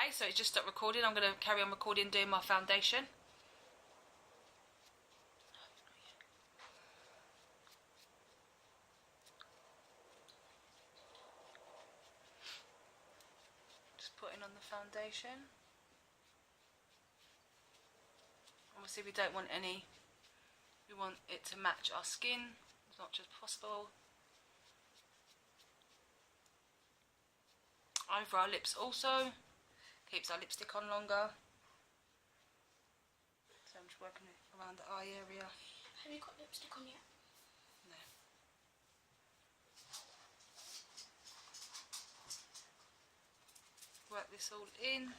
Okay, so it's just stopped recording. I'm going to carry on recording doing my foundation. Just putting on the foundation. Obviously we don't want any, we want it to match our skin as much as possible. Over our lips also, keeps our lipstick on longer. So I'm just working it around the eye area. Have you got lipstick on yet? No. Work this all in.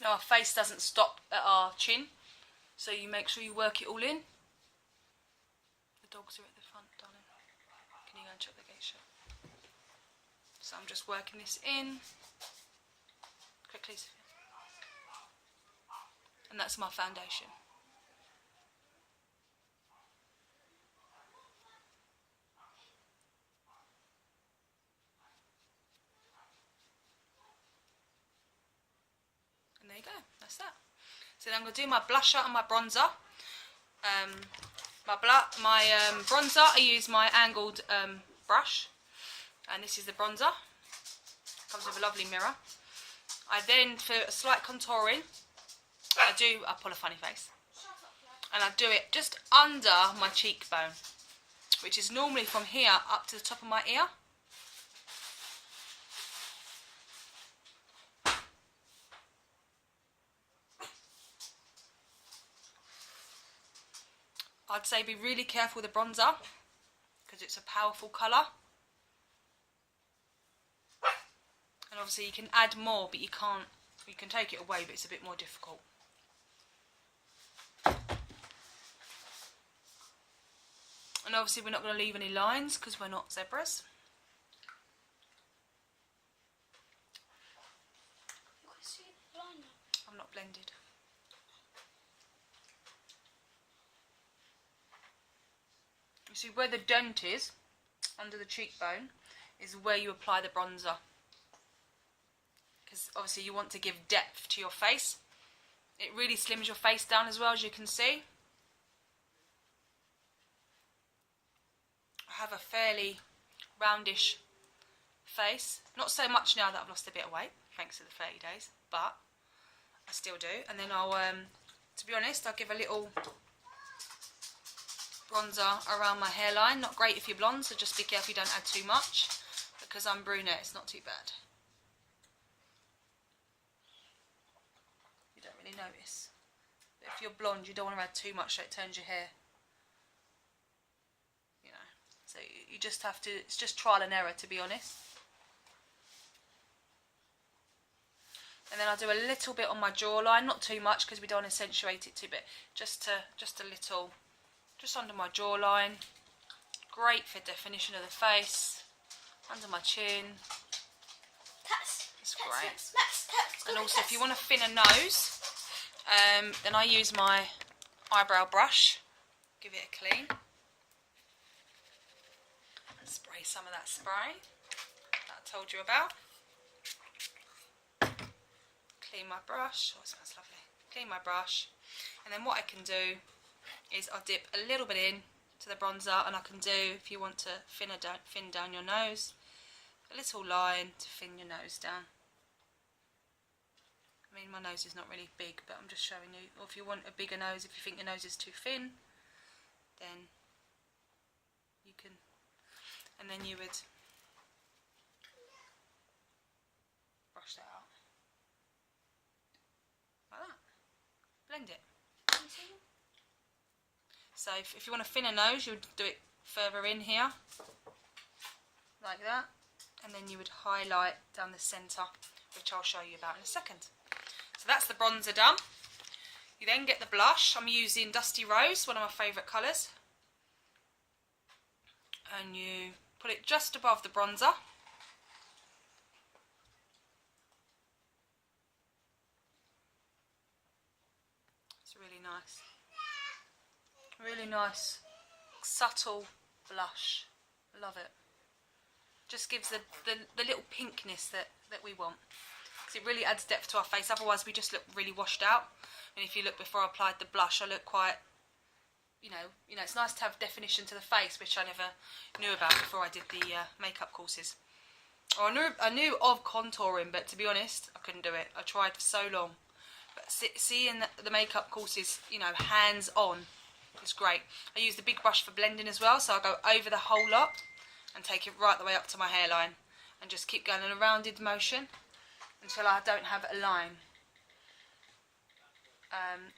Now our face doesn't stop at our chin, so you make sure you work it all in. The dogs are at the front, darling. Can you go and check the gate shut? So I'm just working this in. Quickly, Sophia. And that's my foundation. And there you go, that's that. So then I'm going to do my blusher and my bronzer. My bronzer, I use my angled brush. And this is the bronzer. Comes with a lovely mirror. I then, for a slight contouring, I pull a funny face. And I do it just under my cheekbone, which is normally from here up to the top of my ear. I'd say be really careful with the bronzer because it's a powerful colour. And obviously you can add more, but you can't, you can take it away, but it's a bit more difficult. And obviously we're not going to leave any lines because we're not zebras. You can see the line now. I'm not blended. You see where the dent is, under the cheekbone, is where you apply the bronzer. Because obviously you want to give depth to your face. It really slims your face down as well, as you can see. I have a fairly roundish face. Not so much now that I've lost a bit of weight, thanks to the 30 days, but I still do. And then I'll, to be honest, I'll give a little bronzer around my hairline. Not great if you're blonde, so just be careful you don't add too much. Because I'm brunette, it's not too bad. You don't really notice. But if you're blonde, you don't want to add too much so it turns your hair. You know, so you just have to, it's just trial and error, to be honest. And then I'll do a little bit on my jawline, not too much because we don't want to accentuate it too bit. Just a little, just under my jawline. Great for definition of the face. Under my chin. It's great. And also if you want a thinner nose, then I use my eyebrow brush. Give it a clean. And spray some of that spray that I told you about. Clean my brush. Oh, it smells lovely. Clean my brush. And then what I can do is I'll dip a little bit in to the bronzer, and I can do, if you want to thin down your nose, a little line to thin your nose down. I mean, my nose is not really big, but I'm just showing you. Or if you want a bigger nose, if you think your nose is too thin, then you can, and then you would brush that out. Like that. Blend it. So if you want a thinner nose, you would do it further in here, like that, and then you would highlight down the centre, which I'll show you about in a second. So that's the bronzer done. You then get the blush. I'm using Dusty Rose, one of my favourite colours. And you put it just above the bronzer. It's really nice. Really nice, subtle blush. Love it. Just gives the little pinkness that we want. Because it really adds depth to our face. Otherwise we just look really washed out. And if you look before I applied the blush, I look quite, you know, it's nice to have definition to the face, which I never knew about before I did the makeup courses. Or I knew of contouring, but to be honest, I couldn't do it. I tried for so long. But seeing the makeup courses, you know, hands-on, is great. I use the big brush for blending as well, so I go over the whole lot and take it right the way up to my hairline. And just keep going in a rounded motion until I don't have a line.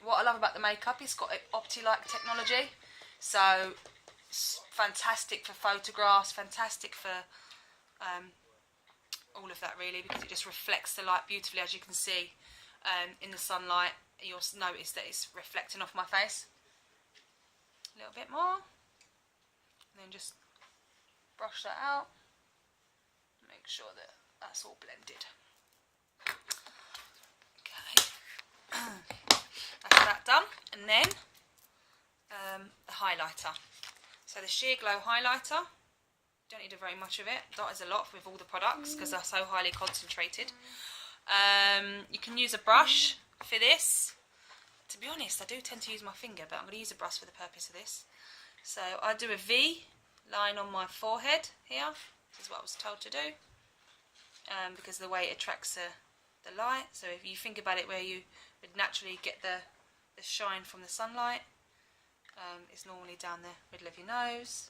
What I love about the makeup, it's got Opti-like technology, so it's fantastic for photographs, fantastic for all of that really, because it just reflects the light beautifully. As you can see in the sunlight, you'll notice that it's reflecting off my face. A little bit more, and then just brush that out, make sure that that's all blended. Okay. That's that done, and then the highlighter. So the Sheer Glow highlighter, don't need very much of it. That is a lot with all the products because they're so highly concentrated. You can use a brush for this. To be honest, I do tend to use my finger, but I'm going to use a brush for the purpose of this. So I do a V line on my forehead here. This is what I was told to do, because of the way it attracts the light. So if you think about it, where you would naturally get the shine from the sunlight, is normally down the middle of your nose.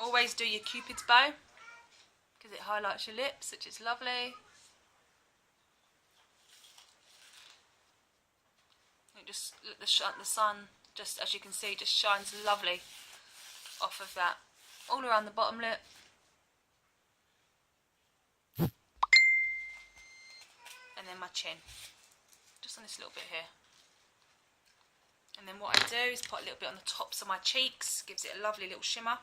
Always do your Cupid's bow because it highlights your lips, which is lovely. And just the sun, just as you can see, just shines lovely off of that, all around the bottom lip. And then my chin, just on this little bit here. And then what I do is put a little bit on the tops of my cheeks, gives it a lovely little shimmer.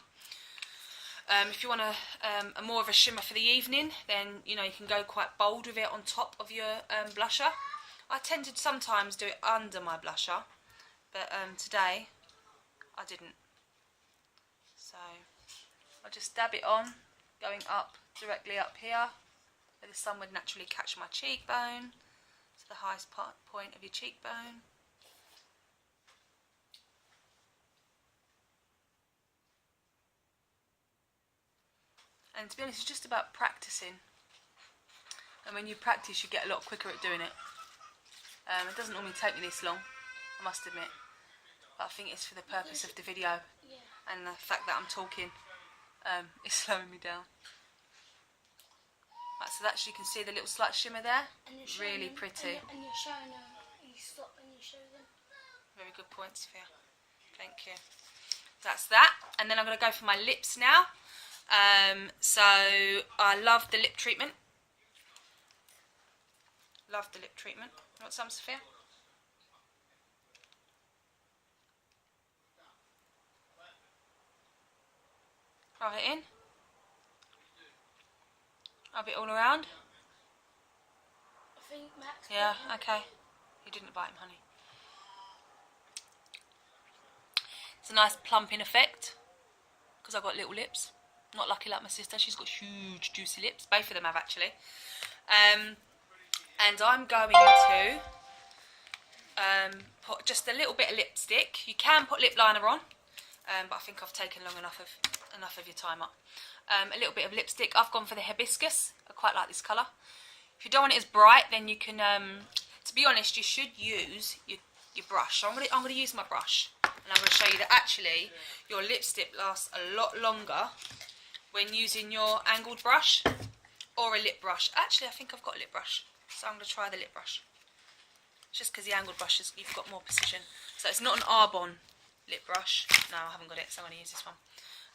If you want a more of a shimmer for the evening, then you can go quite bold with it on top of your blusher. I tend to sometimes do it under my blusher, but today I didn't. So I'll just dab it on, going up, directly up here, where the sun would naturally catch my cheekbone, to the highest point of your cheekbone. And to be honest, it's just about practicing. And when you practice, you get a lot quicker at doing it. It doesn't normally take me this long, I must admit. But I think it's for the purpose of the video. Yeah. And the fact that I'm talking is slowing me down. Right, so that's, you can see the little slight shimmer there. And really pretty. And you're showing them. You stop and you show them. Very good point, Sophia. Thank you. That's that. And then I'm going to go for my lips now. So I love the lip treatment. Love the lip treatment. You want some, Sophia? Rub it in. Rub it all around. I think Max. Yeah, okay. You didn't bite him, honey. It's a nice plumping effect because I've got little lips. Not lucky like my sister. She's got huge, juicy lips. Both of them have, actually. And I'm going to put just a little bit of lipstick. You can put lip liner on, but I think I've taken enough of your time up. A little bit of lipstick. I've gone for the hibiscus. I quite like this colour. If you don't want it as bright, then you can. To be honest, you should use your brush. So I'm gonna use my brush, and I'm gonna show you that actually your lipstick lasts a lot longer when using your angled brush or a lip brush. Actually, I think I've got a lip brush, so I'm going to try the lip brush. It's just because the angled brush you've got more precision. So it's not an Arbonne lip brush. No, I haven't got it, so I'm going to use this one.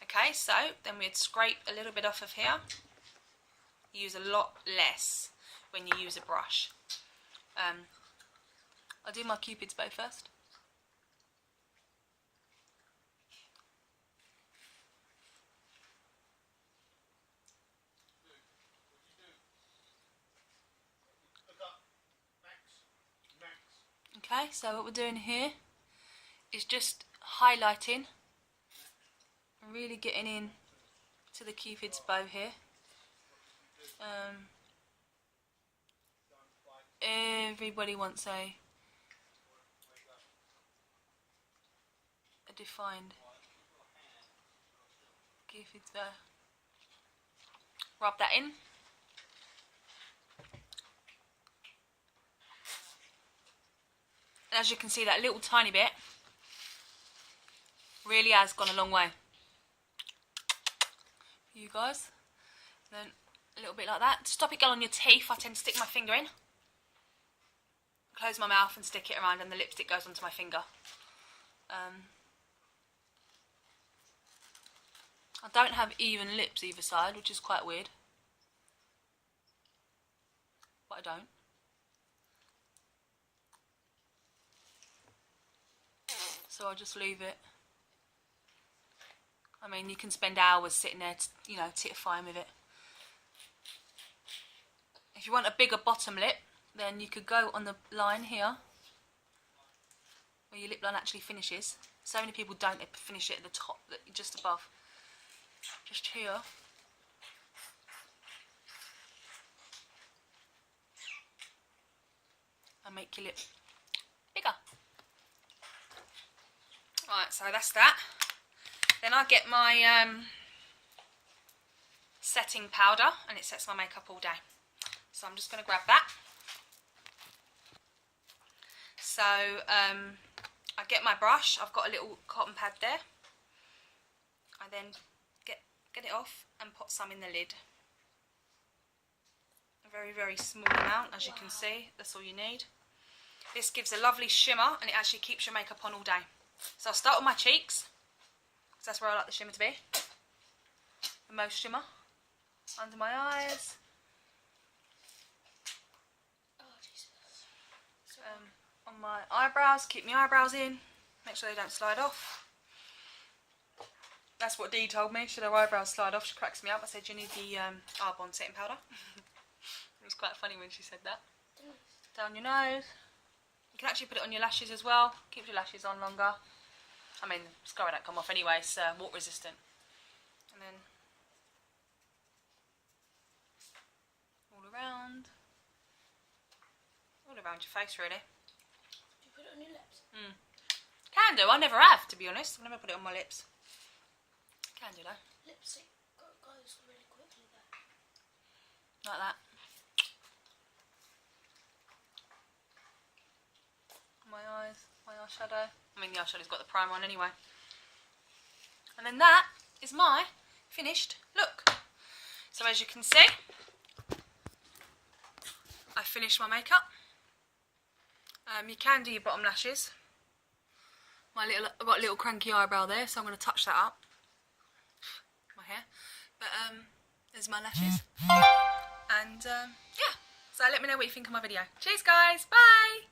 Okay, so then we'd scrape a little bit off of here. Use a lot less when you use a brush. I'll do my Cupid's bow first. Okay, so what we're doing here is just highlighting and really getting in to the Cupid's bow here. Everybody wants a defined Cupid's bow. Rub that in. And as you can see, that little tiny bit really has gone a long way. You guys. Then a little bit like that. To stop it going on your teeth, I tend to stick my finger in. Close my mouth and stick it around, and the lipstick goes onto my finger. I don't have even lips either side, which is quite weird. But I don't. So I'll just leave it. I mean, you can spend hours sitting there, you know, tittifying with it. If you want a bigger bottom lip, then you could go on the line here, where your lip line actually finishes. So many people don't finish it at the top, just above. Just here. And make your lip bigger. Right, so that's that. Then I get my setting powder, and it sets my makeup all day. So I'm just going to grab that. So I get my brush. I've got a little cotton pad there. I then get it off and put some in the lid. A very, very small amount, as you can see. That's all you need. This gives a lovely shimmer, and it actually keeps your makeup on all day. So I'll start with my cheeks, because that's where I like the shimmer to be. The most shimmer. Under my eyes. Oh, Jesus. On my eyebrows, keep my eyebrows in. Make sure they don't slide off. That's what Dee told me. Should her eyebrows slide off? She cracks me up. I said, you need the Arbonne setting powder. It was quite funny when she said that. Down your nose. You can actually put it on your lashes as well. Keeps your lashes on longer. I mean, mascara don't come off anyway, it's water resistant. And then all around your face, really. Do you put it on your lips? Can do. I never have, to be honest. I've never put it on my lips. Can do though. Lipstick goes really quickly there. Like that. My eyes, my eyeshadow. I mean, the eyeshadow's got the primer on anyway. And then that is my finished look. So as you can see, I finished my makeup. You can do your bottom lashes. I've got a little cranky eyebrow there, so I'm going to touch that up. My hair. But there's my lashes. And yeah, so let me know what you think of my video. Cheers guys, bye!